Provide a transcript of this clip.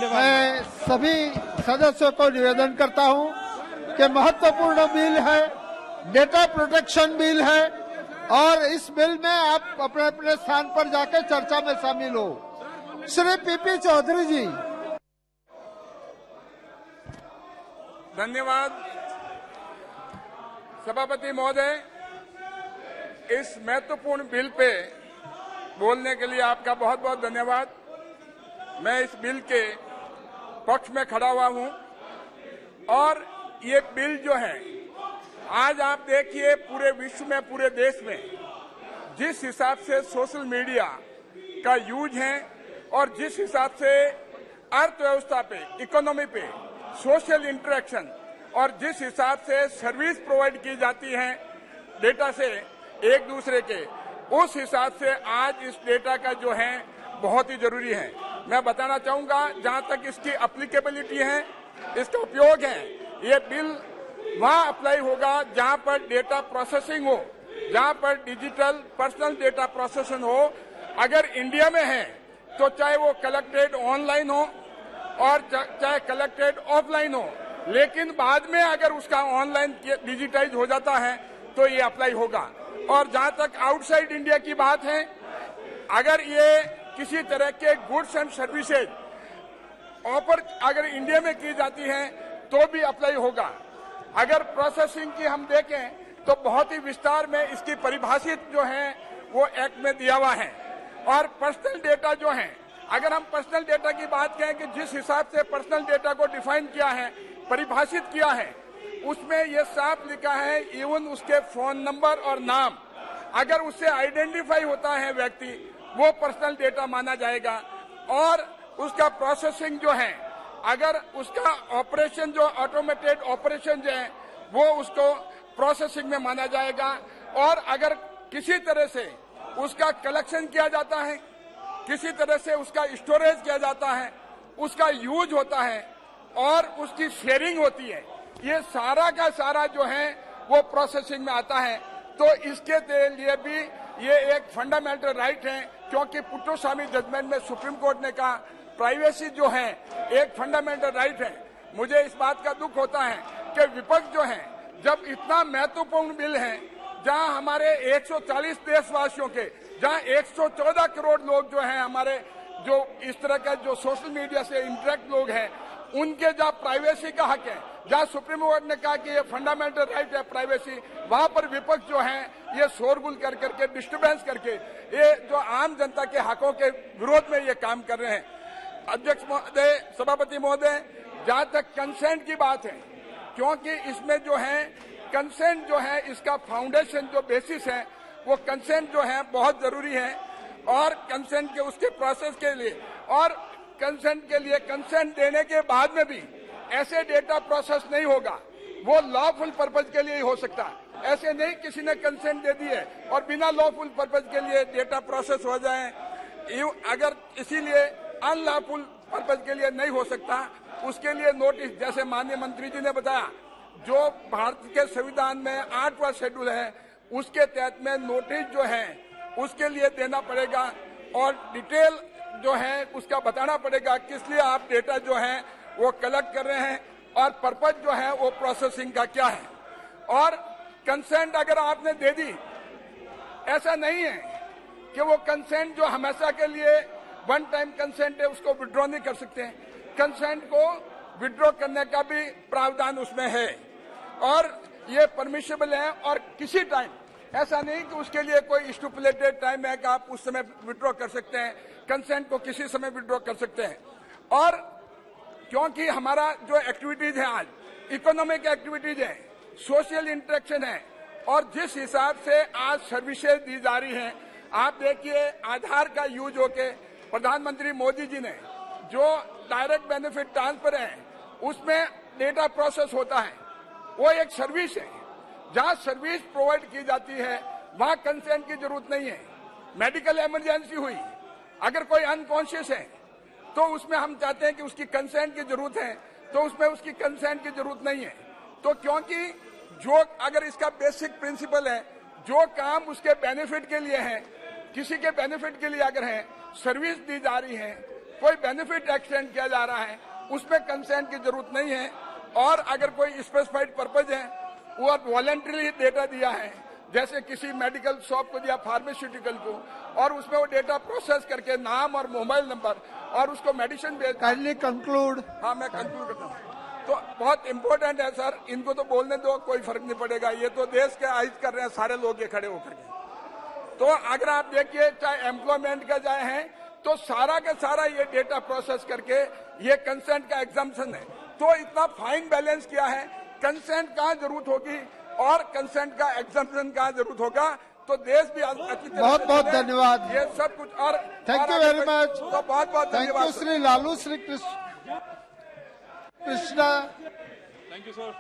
धन्यवाद। मैं सभी सदस्यों को निवेदन करता हूं कि महत्वपूर्ण बिल है, डेटा प्रोटेक्शन बिल है और इस बिल में आप अपने अपने स्थान पर जाकर चर्चा में शामिल हो। श्री पीपी चौधरी जी। धन्यवाद सभापति महोदय, इस महत्वपूर्ण बिल पे बोलने के लिए आपका बहुत बहुत धन्यवाद। मैं इस बिल के पक्ष में खड़ा हुआ हूं और ये बिल जो है, आज आप देखिए पूरे विश्व में, पूरे देश में जिस हिसाब से सोशल मीडिया का यूज है और जिस हिसाब से अर्थव्यवस्था पे, इकोनॉमी पे, सोशल इंटरेक्शन और जिस हिसाब से सर्विस प्रोवाइड की जाती है डेटा से एक दूसरे के, उस हिसाब से आज इस डेटा का जो है बहुत ही जरूरी है। मैं बताना चाहूंगा, जहां तक इसकी एप्लीकेबिलिटी है, इसका उपयोग है, ये बिल वहां अप्लाई होगा जहां पर डेटा प्रोसेसिंग हो, जहां पर डिजिटल पर्सनल डेटा प्रोसेसिंग हो। अगर इंडिया में है तो चाहे वो कलेक्टेड ऑनलाइन हो और चाहे कलेक्टेड ऑफलाइन हो, लेकिन बाद में अगर उसका ऑनलाइन डिजिटाइज हो जाता है तो ये अप्लाई होगा। और जहां तक आउटसाइड इंडिया की बात है, अगर ये किसी तरह के गुड्स एंड सर्विसेज ऑफर अगर इंडिया में की जाती है तो भी अप्लाई होगा। अगर प्रोसेसिंग की हम देखें तो बहुत ही विस्तार में इसकी परिभाषित जो है वो एक्ट में दिया हुआ है। और पर्सनल डेटा जो है, अगर हम पर्सनल डेटा की बात करें कि जिस हिसाब से पर्सनल डेटा को डिफाइन किया है, परिभाषित किया है, उसमें ये साफ लिखा है इवन उसके फोन नंबर और नाम अगर उससे आइडेंटिफाई होता है व्यक्ति, वो पर्सनल डेटा माना जाएगा। और उसका प्रोसेसिंग जो है, अगर उसका ऑपरेशन जो ऑटोमेटेड ऑपरेशन जो है वो उसको प्रोसेसिंग में माना जाएगा। और अगर किसी तरह से उसका कलेक्शन किया जाता है, किसी तरह से उसका स्टोरेज किया जाता है, उसका यूज होता है और उसकी शेयरिंग होती है, ये सारा का सारा जो है वो प्रोसेसिंग में आता है। तो इसके लिए भी ये एक फंडामेंटल राइट है, क्योंकि पुट्टुस्वामी जजमेंट में सुप्रीम कोर्ट ने कहा प्राइवेसी जो है एक फंडामेंटल राइट है। मुझे इस बात का दुख होता है कि विपक्ष जो है, जब इतना महत्वपूर्ण बिल है, जहां हमारे 140 देशवासियों के, जहां 114 करोड़ लोग जो हैं हमारे, जो इस तरह का जो सोशल मीडिया से इंटरेक्ट लोग हैं, उनके जहां प्राइवेसी का हक है, जहां सुप्रीम कोर्ट ने कहा कि ये फंडामेंटल राइट है प्राइवेसी, वहां पर विपक्ष जो है ये शोरगुल कर करके, डिस्टर्बेंस करके, ये जो आम जनता के हकों के विरोध में ये काम कर रहे हैं। अध्यक्ष महोदय, सभापति महोदय, जहां तक कंसेंट की बात है, क्योंकि इसमें जो है कंसेंट जो है, इसका फाउंडेशन जो बेसिस है, वो कंसेंट जो है बहुत जरूरी है। और कंसेंट के उसके प्रोसेस के लिए और कंसेंट के लिए कंसेंट देने के बाद में भी ऐसे डेटा प्रोसेस नहीं होगा, वो लॉफुल पर्पज के लिए ही हो सकता है। ऐसे नहीं किसी ने कंसेंट दे दी है और बिना लॉफुल पर्पज के लिए डेटा प्रोसेस हो जाए, अगर इसीलिए अनलॉफुल पर्पज के लिए नहीं हो सकता, उसके लिए नोटिस, जैसे माननीय मंत्री जी ने बताया, जो भारत के संविधान में 8वां शेड्यूल है, उसके तहत में नोटिस जो है उसके लिए देना पड़ेगा और डिटेल जो है उसका बताना पड़ेगा किस लिए आप डेटा जो है वो कलेक्ट कर रहे हैं और पर्पज जो है वो प्रोसेसिंग का क्या है। और कंसेंट अगर आपने दे दी, ऐसा नहीं है कि वो कंसेंट जो हमेशा के लिए वन टाइम कंसेंट है उसको विड्रॉ नहीं कर सकते हैं। कंसेंट को विड्रॉ करने का भी प्रावधान उसमें है और ये परमिशेबल है। और किसी टाइम ऐसा नहीं कि उसके लिए कोई स्टिपुलेटेड टाइम है कि आप उस समय विड्रॉ कर सकते हैं, कंसेंट को किसी समय विड्रॉ कर सकते हैं। और क्योंकि हमारा जो एक्टिविटीज है आज इकोनॉमिक एक्टिविटीज है, सोशल इंटरेक्शन है, और जिस हिसाब से आज सर्विसेज दी जा रही हैं, आप देखिए आधार का यूज होके प्रधानमंत्री मोदी जी ने जो डायरेक्ट बेनिफिट ट्रांसफर है उसमें डेटा प्रोसेस होता है, वो एक सर्विस है। जहां सर्विस प्रोवाइड की जाती है वहां कंसेंट की जरूरत नहीं है। मेडिकल इमरजेंसी हुई, अगर कोई अनकॉन्शियस है तो उसमें हम चाहते हैं कि उसकी कंसेंट की जरूरत है, तो उसमें उसकी कंसेंट की जरूरत नहीं है। तो क्योंकि जो अगर इसका बेसिक प्रिंसिपल है, जो काम उसके बेनिफिट के लिए है, किसी के बेनिफिट के लिए अगर है, सर्विस दी जा रही है, कोई बेनिफिट एक्सटेंड किया जा रहा है उसमें कंसेंट की जरूरत नहीं है। और अगर कोई स्पेसिफाइड पर्पज है वो वॉलंटरी डेटा दिया है, जैसे किसी मेडिकल शॉप को दिया, फार्मास्यूटिकल को, और उसमें वो डेटा प्रोसेस करके नाम और मोबाइल नंबर और उसको मेडिसिन भेज। Kindly conclude. हाँ, मैं कंक्लूड करता हूँ। तो बहुत इंपॉर्टेंट है सर, इनको तो बोलने दो, कोई फर्क नहीं पड़ेगा। ये तो देश के आइज कर रहे हैं सारे लोग ये खड़े होकर के। तो अगर आप देखिए चाहे एम्प्लॉयमेंट का जाए हैं तो सारा का सारा ये डेटा प्रोसेस करके ये कंसेंट का एग्जाम्पशन है। तो इतना फाइन बैलेंस किया है, कंसेंट कहाँ जरूरत होगी और कंसेंट का एग्जाम्पशन कहाँ जरूरत होगा, तो देश भी बहुत बहुत धन्यवाद। ये सब कुछ। और थैंक यू वेरी मच। तो बहुत बहुत thank you Shri Lalu Shri Krishna. Thank you, sir.